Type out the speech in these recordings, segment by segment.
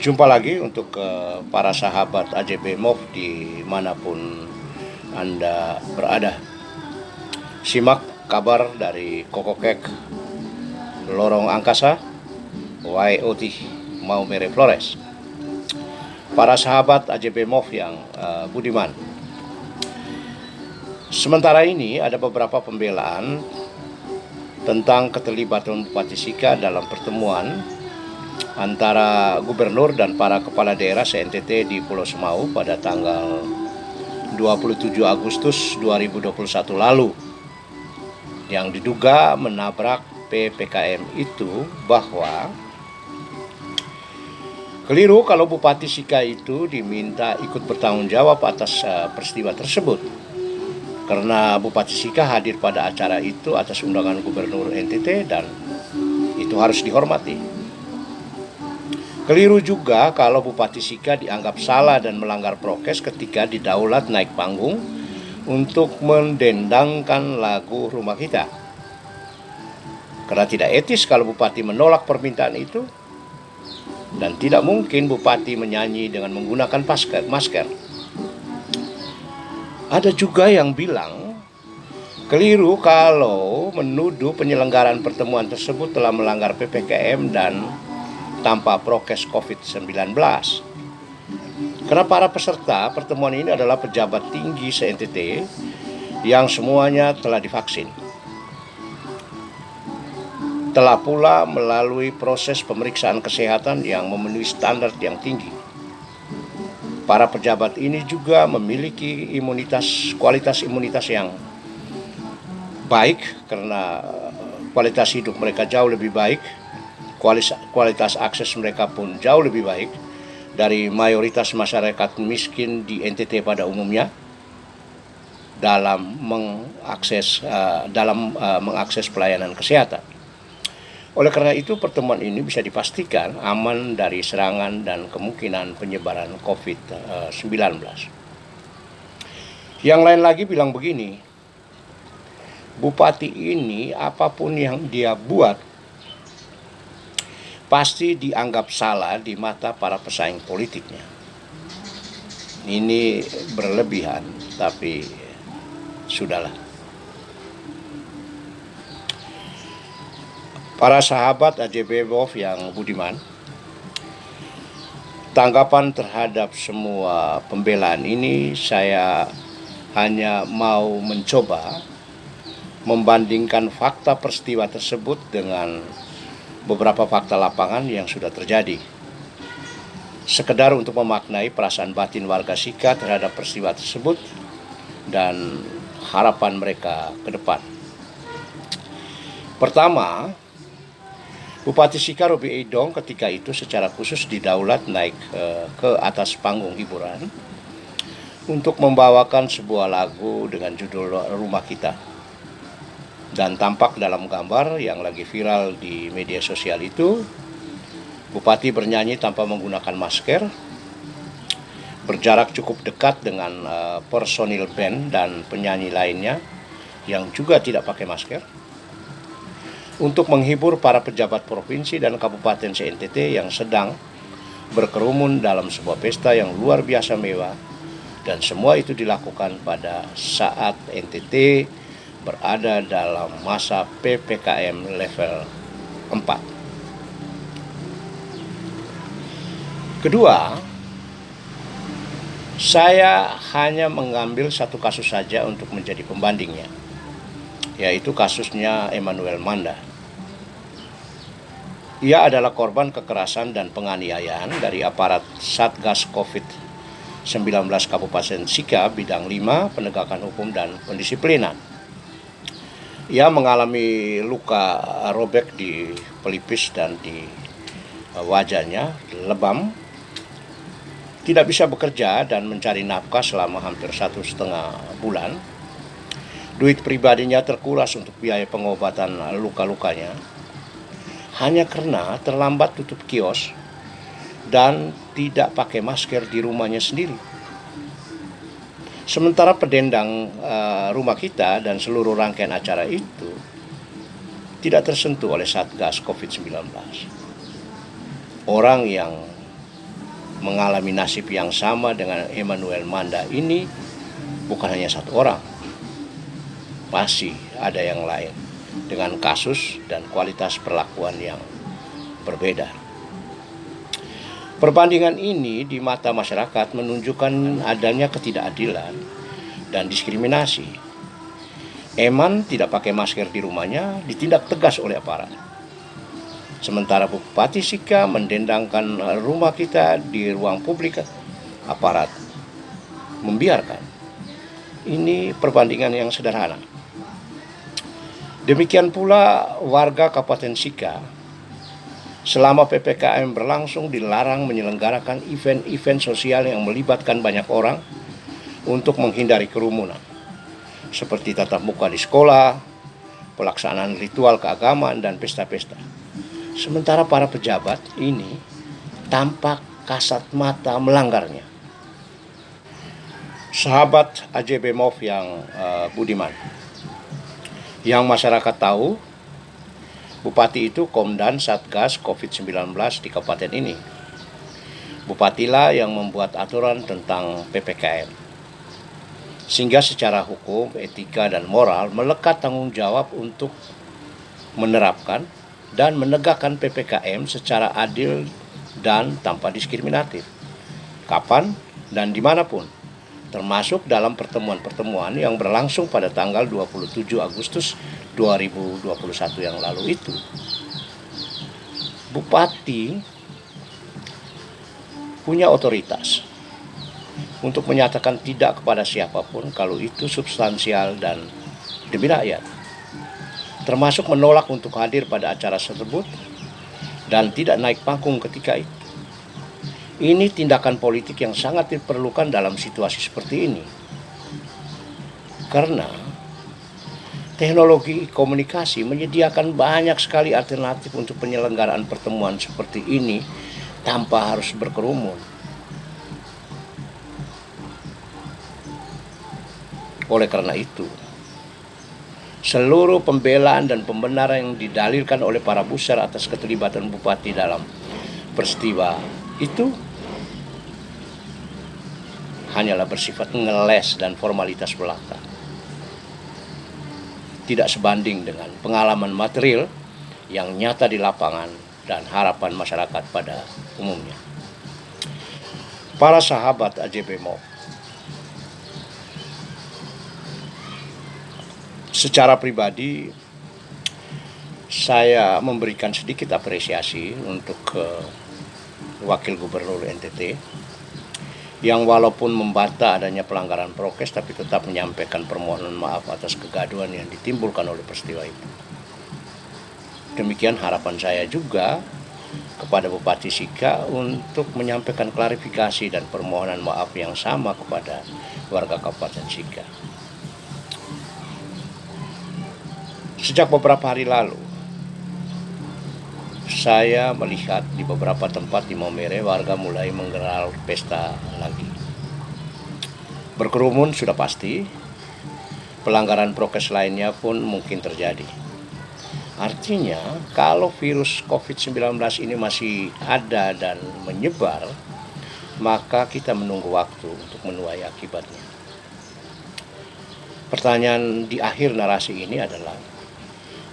Jumpa lagi untuk para sahabat AJB MOV dimanapun Anda berada. Simak kabar dari Kokokek, Lorong Angkasa, YOT, Maumere Flores. Para sahabat AJB MOV yang budiman. Sementara ini ada beberapa pembelaan tentang keterlibatan Bupati Sika dalam pertemuan antara gubernur dan para kepala daerah se-NTT di Pulau Semau pada tanggal 27 Agustus 2021 lalu yang diduga menabrak PPKM itu, bahwa keliru kalau Bupati Sika itu diminta ikut bertanggung jawab atas peristiwa tersebut, karena Bupati Sika hadir pada acara itu atas undangan Gubernur NTT dan itu harus dihormati. Keliru juga kalau Bupati Sika dianggap salah dan melanggar prokes ketika didaulat naik panggung untuk mendendangkan lagu Rumah Kita. Karena tidak etis kalau Bupati menolak permintaan itu, dan tidak mungkin Bupati menyanyi dengan menggunakan masker. Ada juga yang bilang keliru kalau menuduh penyelenggaraan pertemuan tersebut telah melanggar PPKM dan tanpa prokes COVID-19. Karena para peserta pertemuan ini adalah pejabat tinggi se-NTT yang semuanya telah divaksin. Telah pula melalui proses pemeriksaan kesehatan yang memenuhi standar yang tinggi. Para pejabat ini juga memiliki kualitas imunitas yang baik, karena kualitas hidup mereka jauh lebih baik. Kualitas akses mereka pun jauh lebih baik dari mayoritas masyarakat miskin di NTT pada umumnya dalam mengakses pelayanan kesehatan. Oleh karena itu, pertemuan ini bisa dipastikan aman dari serangan dan kemungkinan penyebaran COVID-19. Yang lain lagi bilang begini, Bupati ini apapun yang dia buat pasti dianggap salah di mata para pesaing politiknya. Ini berlebihan, tapi sudahlah. Para sahabat AJB MOV yang budiman, tanggapan terhadap semua pembelaan ini saya hanya mau mencoba membandingkan fakta peristiwa tersebut dengan beberapa fakta lapangan yang sudah terjadi, sekedar untuk memaknai perasaan batin warga Sika terhadap peristiwa tersebut dan harapan mereka ke depan. Pertama, Bupati Sika Robi Idong ketika itu secara khusus didaulat naik ke atas panggung hiburan untuk membawakan sebuah lagu dengan judul Rumah Kita. Dan tampak dalam gambar yang lagi viral di media sosial itu, Bupati bernyanyi tanpa menggunakan masker, berjarak cukup dekat dengan personil band dan penyanyi lainnya yang juga tidak pakai masker, untuk menghibur para pejabat provinsi dan kabupaten se-NTT yang sedang berkerumun dalam sebuah pesta yang luar biasa mewah, dan semua itu dilakukan pada saat NTT berada dalam masa PPKM level 4. Kedua, saya hanya mengambil satu kasus saja untuk menjadi pembandingnya, yaitu kasusnya Emmanuel Manda. Ia adalah korban kekerasan dan penganiayaan dari aparat Satgas COVID-19 Kabupaten Sika bidang 5 penegakan hukum dan pendisiplinan. Ia mengalami luka robek di pelipis dan di wajahnya, lebam, tidak bisa bekerja dan mencari nafkah selama hampir 1,5 bulan. Duit pribadinya terkuras untuk biaya pengobatan luka-lukanya, hanya karena terlambat tutup kios dan tidak pakai masker di rumahnya sendiri. Sementara pedendang Rumah Kita dan seluruh rangkaian acara itu tidak tersentuh oleh Satgas COVID-19. Orang yang mengalami nasib yang sama dengan Emmanuel Manda ini bukan hanya satu orang, masih ada yang lain dengan kasus dan kualitas perlakuan yang berbeda. Perbandingan ini di mata masyarakat menunjukkan adanya ketidakadilan dan diskriminasi. Eman tidak pakai masker di rumahnya ditindak tegas oleh aparat. Sementara Bupati Sika mendendangkan rumah kita di ruang publik, aparat membiarkan. Ini perbandingan yang sederhana. Demikian pula warga Kabupaten Sika selama PPKM berlangsung dilarang menyelenggarakan event-event sosial yang melibatkan banyak orang untuk menghindari kerumunan, seperti tatap muka di sekolah, pelaksanaan ritual keagamaan, dan pesta-pesta. Sementara para pejabat ini tampak kasat mata melanggarnya. Sahabat AJB MOV yang budiman, yang masyarakat tahu, Bupati itu Komandan Satgas COVID-19 di kabupaten ini. Bupatilah yang membuat aturan tentang PPKM. Sehingga secara hukum, etika, dan moral melekat tanggung jawab untuk menerapkan dan menegakkan PPKM secara adil dan tanpa diskriminatif. Kapan dan dimanapun, termasuk dalam pertemuan-pertemuan yang berlangsung pada tanggal 27 Agustus 2021 yang lalu itu. Bupati punya otoritas untuk menyatakan tidak kepada siapapun kalau itu substansial dan demi rakyat, termasuk menolak untuk hadir pada acara tersebut dan tidak naik panggung ketika itu. Ini tindakan politik yang sangat diperlukan dalam situasi seperti ini. Karena teknologi komunikasi menyediakan banyak sekali alternatif untuk penyelenggaraan pertemuan seperti ini tanpa harus berkerumun. Oleh karena itu, seluruh pembelaan dan pembenaran yang didalilkan oleh para buser atas keterlibatan Bupati dalam peristiwa itu hanyalah bersifat ngeles dan formalitas belaka. Tidak sebanding dengan pengalaman material yang nyata di lapangan dan harapan masyarakat pada umumnya. Para sahabat AJB MOV, secara pribadi saya memberikan sedikit apresiasi untuk Wakil Gubernur NTT yang walaupun membantah adanya pelanggaran prokes tapi tetap menyampaikan permohonan maaf atas kegaduhan yang ditimbulkan oleh peristiwa itu. Demikian harapan saya juga kepada Bupati Sika untuk menyampaikan klarifikasi dan permohonan maaf yang sama kepada warga Kabupaten Sika. Sejak beberapa hari lalu, saya melihat di beberapa tempat di Maumere warga mulai menggelar pesta lagi. Berkerumun sudah pasti, pelanggaran prokes lainnya pun mungkin terjadi. Artinya kalau virus COVID-19 ini masih ada dan menyebar, maka kita menunggu waktu untuk menuai akibatnya. Pertanyaan di akhir narasi ini adalah,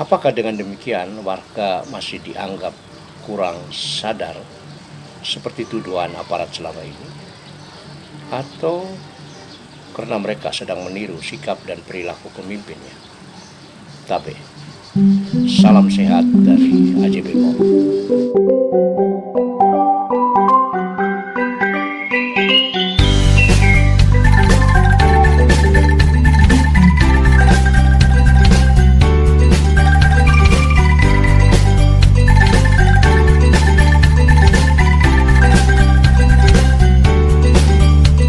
apakah dengan demikian warga masih dianggap kurang sadar seperti tuduhan aparat selama ini? Atau karena mereka sedang meniru sikap dan perilaku pemimpinnya? Tabe. Salam sehat dari AJB MOV.